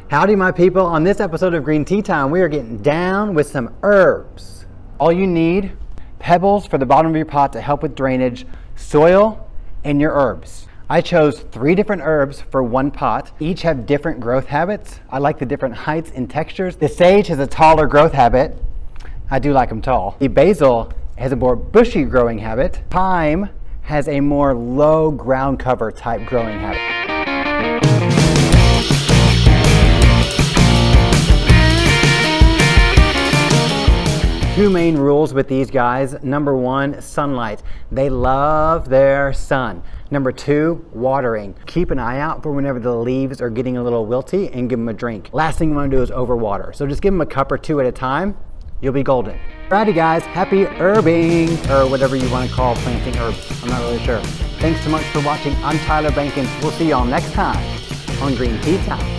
Howdy my people, on this episode of Green Tea Time, we are getting down with some herbs. All you need, pebbles for the bottom of your pot to help with drainage, soil, and your herbs. I chose 3 different herbs for one pot. Each have different growth habits. I like the different heights and textures. The sage has a taller growth habit. I do like them tall. The basil has a more bushy growing habit. Thyme has a more low ground cover type growing habit. Two main rules with these guys. Number 1, sunlight. They love their sun. Number 2, watering. Keep an eye out for whenever the leaves are getting a little wilty and give them a drink. Last thing you want to do is overwater. So just give them a cup or 2 at a time. You'll be golden. Alrighty guys, happy herbing, or whatever you want to call planting herbs. I'm not really sure. Thanks so much for watching. I'm Banken. We'll see y'all next time on Green Tea Time.